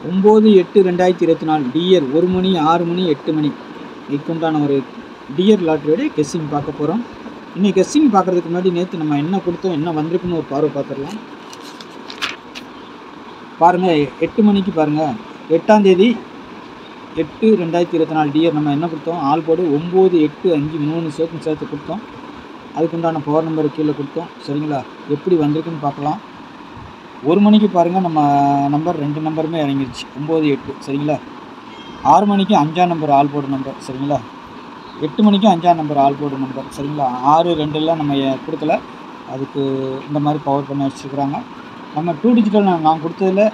9/8/2024 dear 1 மணி 6 மணி 8 மணி இதுக்குண்டான ஒரு dear லாட்டரியோட guessing பார்க்க போகிறோம். இன்னைக்கு கெஸ்ஸிங் பார்க்குறதுக்கு முன்னாடி நேற்று நம்ம என்ன கொடுத்தோம், என்ன வந்திருக்குன்னு ஒரு பார்வை பார்த்துடலாம். பாருங்கள், 8 மணிக்கு பாருங்கள், 8ஆம் தேதி 8/2024 டியர் நம்ம என்ன கொடுத்தோம், ஆல் போர்டு 9 8 5 3 சேர்த்து கொடுத்தோம். அதுக்குண்டான பவர் நம்பர் கீழே கொடுத்தோம். சரிங்களா, எப்படி வந்திருக்குன்னு பார்க்கலாம். 1 மணிக்கு பாருங்கள், நம்ம நம்பர் 2 நம்பருமே இறங்கிருச்சு 9 8. சரிங்களா, 6 மணிக்கு 5ஆம் நம்பர் ஆல் போர்டு நம்பர். சரிங்களா, 8 மணிக்கு 5ஆம் நம்பர் ஆல் போர்டு நம்பர். சரிங்களா, 6 2 நம்ம கொடுக்கல, அதுக்கு இந்த மாதிரி பவர் பண்ணி வச்சுருக்குறாங்க. நம்ம 2 டிஜிட்டல் நான் கொடுத்ததில்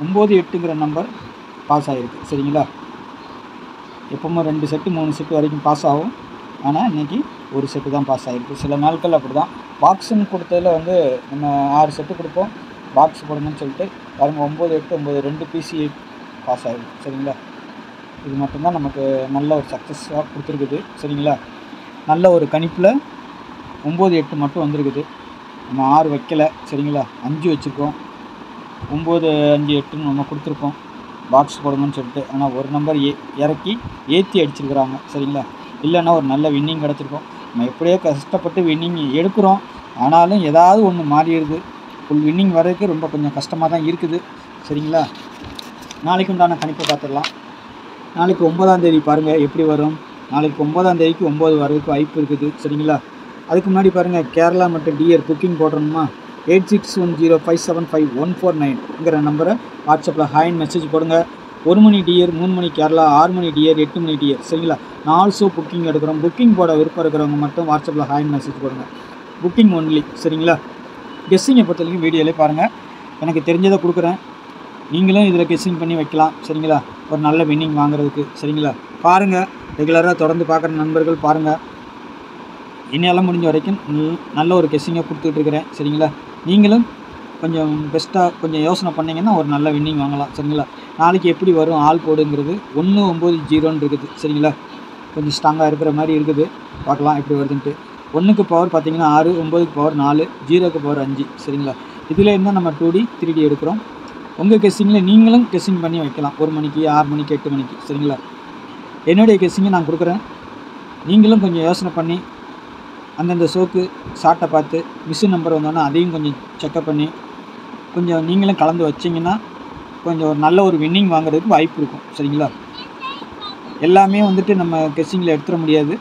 9 8ங்கிற நம்பர் பாஸ் ஆகிருக்கு. சரிங்களா, எப்போவுமே 2 செட்டு 3 செட்டு வரைக்கும் பாஸ் ஆகும். ஆனால் இன்றைக்கி ஒரு செட்டு தான் பாஸ் ஆகிருக்கு. சில நாட்கள் அப்படி தான். பாக்ஸுன்னு கொடுத்ததில் வந்து நம்ம 6 செட்டு கொடுப்போம், பாக்ஸ் போடணும்னு சொல்லிட்டு பாருங்கள், 9 8 9 2 பிசி பாஸ் ஆகிருக்கு. சரிங்களா, இது மட்டும்தான் நமக்கு நல்ல ஒரு சக்ஸஸாக கொடுத்துருக்குது. சரிங்களா, நல்ல ஒரு கணிப்பில் 9 8 மட்டும் வந்திருக்குது. நம்ம 6 வைக்கலை. சரிங்களா, 5 வச்சுருக்கோம். 9 5 8ன்னு நம்ம கொடுத்துருக்கோம் பாக்ஸ் போடணும்னு சொல்லிட்டு. ஆனால் ஒரு நம்பர் இறக்கி ஏற்றி அடிச்சிருக்கிறாங்க. சரிங்களா, இல்லைன்னா ஒரு நல்ல வின்னிங் கிடச்சிருக்கோம். நம்ம எப்படியோ கஷ்டப்பட்டு வின்னிங் எடுக்கிறோம், ஆனாலும் ஏதாவது ஒன்று மாறிடுது. ஃபுல் வின்னிங் வர்றதுக்கு ரொம்ப கொஞ்சம் கஷ்டமாக தான் இருக்குது. சரிங்களா, நாளைக்கு உண்டான கணிப்பை பார்த்துடலாம். நாளைக்கு 9ஆம் தேதி பாருங்கள் எப்படி வரும். நாளைக்கு 9ஆம் தேதிக்கு 9 வர்றதுக்கு வாய்ப்பு இருக்குது. சரிங்களா, அதுக்கு முன்னாடி பாருங்கள், கேரளா மற்றும் டிஆர் புக்கிங் போடணுமா, 8610575149ங்கிற நம்பரை வாட்ஸ்அப்பில் ஹாய்ன்னு மெசேஜ் போடுங்க. 1 மணி டிஆர், 3 மணி கேரளா, 6 மணி டிஆர், 8 மணி டிஆர். சரிங்களா, 4 ஷோ புக்கிங் எடுக்கிறோம். புக்கிங் போட விருப்பம் இருக்கிறவங்க மட்டும் வாட்ஸ்அப்பில் ஹாய்ன்னு மெசேஜ் போடுங்க. Booking only. சரிங்களா, கெஸ்ஸிங்கை பொறுத்த வரைக்கும் வீடியோவிலே பாருங்கள், எனக்கு தெரிஞ்சதை கொடுக்குறேன், நீங்களும் இதில் கெஸ்ஸிங் பண்ணி வைக்கலாம். சரிங்களா, ஒரு நல்ல வின்னிங் வாங்குறதுக்கு. சரிங்களா, பாருங்கள், ரெகுலராக தொடர்ந்து பார்க்குற நண்பர்கள் பாருங்கள், இன்னையெல்லாம் முடிஞ்ச வரைக்கும் நல்ல ஒரு கெஸ்ஸிங்கை கொடுத்துட்ருக்குறேன். சரிங்களா, நீங்களும் கொஞ்சம் பெஸ்ட்டாக கொஞ்சம் யோசனை பண்ணிங்கன்னா ஒரு நல்ல வின்னிங் வாங்கலாம். சரிங்களா, நாளைக்கு எப்படி வரும் ஆல் போர்டுங்கிறது 1 9 0ன்னு இருக்குது. சரிங்களா, கொஞ்சம் ஸ்ட்ராங்காக இருக்கிற மாதிரி இருக்குது. பார்க்கலாம் எப்படி வருதுன்ட்டு. 1க்கு பவர் பார்த்திங்கன்னா 6, 9க்கு பவர் 4, 0க்கு பவர் 5. சரிங்களா, இதில் இருந்தால் நம்ம 2D 3D எடுக்கிறோம். உங்கள் கெஸ்ஸிங்கில் நீங்களும் கெஸ்ஸிங் பண்ணி வைக்கலாம். 1 மணிக்கு 6 மணிக்கு 8 மணிக்கு. சரிங்களா, என்னுடைய கெஸ்ஸிங்கை நான் கொடுக்குறேன், நீங்களும் கொஞ்சம் யோசனை பண்ணி அந்தந்த ஷோக்கு ஷார்ட்டை பார்த்து மிஷின் நம்பர் வந்தோன்னா அதையும் கொஞ்சம் செக்கப் பண்ணி கொஞ்சம் நீங்களும் கலந்து வச்சிங்கன்னா கொஞ்சம் ஒரு நல்ல ஒரு வின்னிங் வாங்குறதுக்கு வாய்ப்பு இருக்கும். சரிங்களா, எல்லாமே வந்துட்டு நம்ம கெஸ்ஸிங்கில் எடுத்துட முடியாது.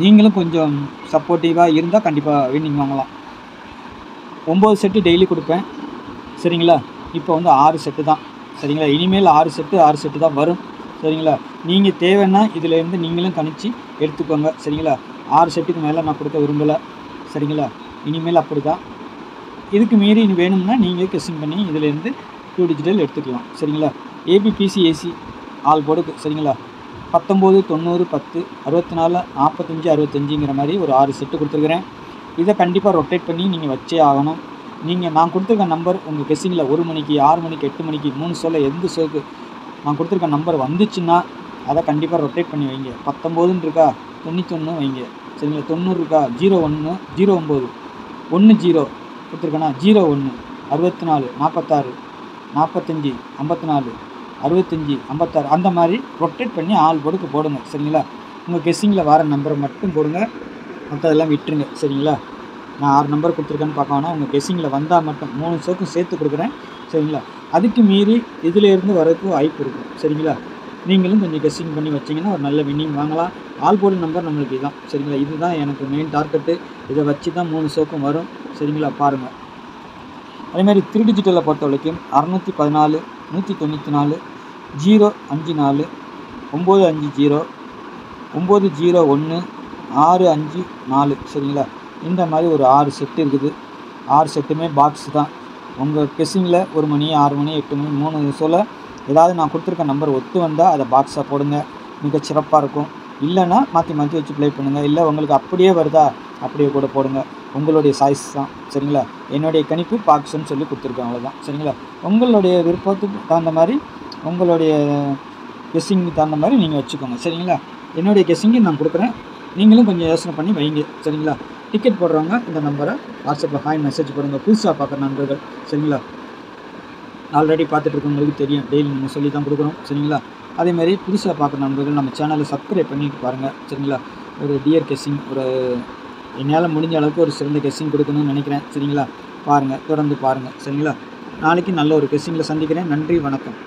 நீங்களும் கொஞ்சம் சப்போர்ட்டிவாக இருந்தால் கண்டிப்பாக வின்னிங் வாங்கலாம். 9 செட்டு டெய்லி கொடுப்பேன். சரிங்களா, இப்போ வந்து 6 செட்டு தான். சரிங்களா, இனிமேல் 6 செட்டு தான் வரும். சரிங்களா, நீங்கள் தேவைன்னா இதிலேருந்து நீங்களும் கணிச்சு எடுத்துக்கோங்க. சரிங்களா, 6 செட்டுக்கு மேலே நான் கொடுக்க விரும்பலை. சரிங்களா, இனிமேல் அப்படி தான். இதுக்கு மீறி வேணும்னா நீங்கள் கெஸ்ஸிங் பண்ணி இதிலேருந்து 2 டிஜிட்டல் எடுத்துக்கலாம். சரிங்களா, ஏபிபிசிஏசி ஆல் போர்டுக்கு. சரிங்களா, 19 90 10 64 45 65ங்கிற மாதிரி ஒரு 6 செட்டு கொடுத்துருக்குறேன். இதை கண்டிப்பாக ரொட்டேட் பண்ணி நீங்கள் வச்சே ஆகணும். நான் கொடுத்துருக்க நம்பர் உங்கள் கெஸ்ஸிங்கில் 1 மணிக்கு 6 மணிக்கு 8 மணிக்கு 3 ஷோவில் எந்த ஷோக்கு நான் கொடுத்துருக்க நம்பர் வந்துச்சுன்னா அதை கண்டிப்பாக ரொட்டேட் பண்ணி வைங்க. 19ன்னு இருக்கா 91 வைங்க. சரிங்களா, 90 இருக்கா 01 09 10 கொடுத்துருக்கேன்னா 01 64 46 45 54 65 56 அந்த மாதிரி ரொட்டேட் பண்ணி ஆல் போர்டுக்கு போடுங்க. சரிங்களா, உங்கள் கெஸ்ஸிங்கில் வர நம்பரை மட்டும் போடுங்க, மற்றதெல்லாம் விட்டுருங்க. சரிங்களா, நான் 6 நம்பர் கொடுத்துருக்கேன்னு பார்க்க வேணாம், உங்கள் கெஸ்ஸிங்கில் வந்தால் மட்டும் 3 ஷோக்கும் சேர்த்து கொடுக்குறேன். சரிங்களா, அதுக்கு மீறி இதிலேருந்து வரதுக்கு வாய்ப்பு இருக்கும். சரிங்களா, நீங்களும் கொஞ்சம் கெஸ்ஸிங் பண்ணி வச்சிங்கன்னா ஒரு நல்ல வின்னிங் வாங்கலாம். ஆல் போர்டு நம்பர் நம்மளுக்கு இதுதான். சரிங்களா, இதுதான் எனக்கு மெயின் டார்கெட்டு. இதை வச்சு தான் 3 ஷோக்கும் வரும். சரிங்களா, பாருங்கள். அதேமாதிரி 3 டிஜிட்டலை பொறுத்த வரைக்கும் 614 194 054 950 901 654. சரிங்களா, இந்த மாதிரி ஒரு 6 செட்டு இருக்குது. 6 செட்டுமே பாக்ஸ் தான். உங்கள் கெஸ்ஸிங்கில் 1 மணி 6 மணி 8 மணி 3 ஷோவில் ஏதாவது நான் கொடுத்துருக்க நம்பர் ஒத்து வந்தால் அதை பாக்ஸாக போடுங்க, மிகச்சிறப்பாக இருக்கும். இல்லைன்னா மாற்றி மாற்றி வச்சு ப்ளே பண்ணுங்கள். இல்லை உங்களுக்கு அப்படியே வருதா அப்படியே கூட போடுங்க, உங்களுடைய சாய்ஸ் தான். சரிங்களா, என்னுடைய கணிப்பு பாக்ஸ்ன்னு சொல்லி கொடுத்துருக்கேன், அவ்வளோதான். சரிங்களா, உங்களுடைய விருப்பத்துக்கு தகுந்த மாதிரி உங்களுடைய கெஸ்ஸிங்க்கு தகுந்த மாதிரி நீங்கள் வச்சுக்கோங்க. சரிங்களா, என்னுடைய கெஸ்ஸிங்கு நான் கொடுக்குறேன், நீங்களும் கொஞ்சம் யோசனை பண்ணி வைங்க. சரிங்களா, டிக்கெட் போடுறவங்க இந்த நம்பரை வாட்ஸ்அப்பில் ஹாய் மெசேஜ் போடுங்க, புதுசாக பார்க்குற நண்பர்கள். சரிங்களா, ஆல்ரெடி பார்த்துட்டு இருக்கவங்களுக்கு தெரியும், டெய்லி நம்ம சொல்லி தான் கொடுக்குறோம். சரிங்களா? அதேமாதிரி புதுசாக பார்க்குற நண்பர்கள் நம்ம சேனலை சப்ஸ்கிரைப் பண்ணிட்டு பாருங்கள். சரிங்களா? ஒரு டியர் கெஸ்ஸிங், ஒரு என்னால் முடிஞ்ச அளவுக்கு ஒரு சிறந்த கெஸ்ஸிங் கொடுக்கணும்னு நினைக்கிறேன். சரிங்களா? பாருங்கள், தொடர்ந்து பாருங்கள். சரிங்களா? நாளைக்கு நல்ல ஒரு கெஸ்ஸிங்கில் சந்திக்கிறேன். நன்றி, வணக்கம்.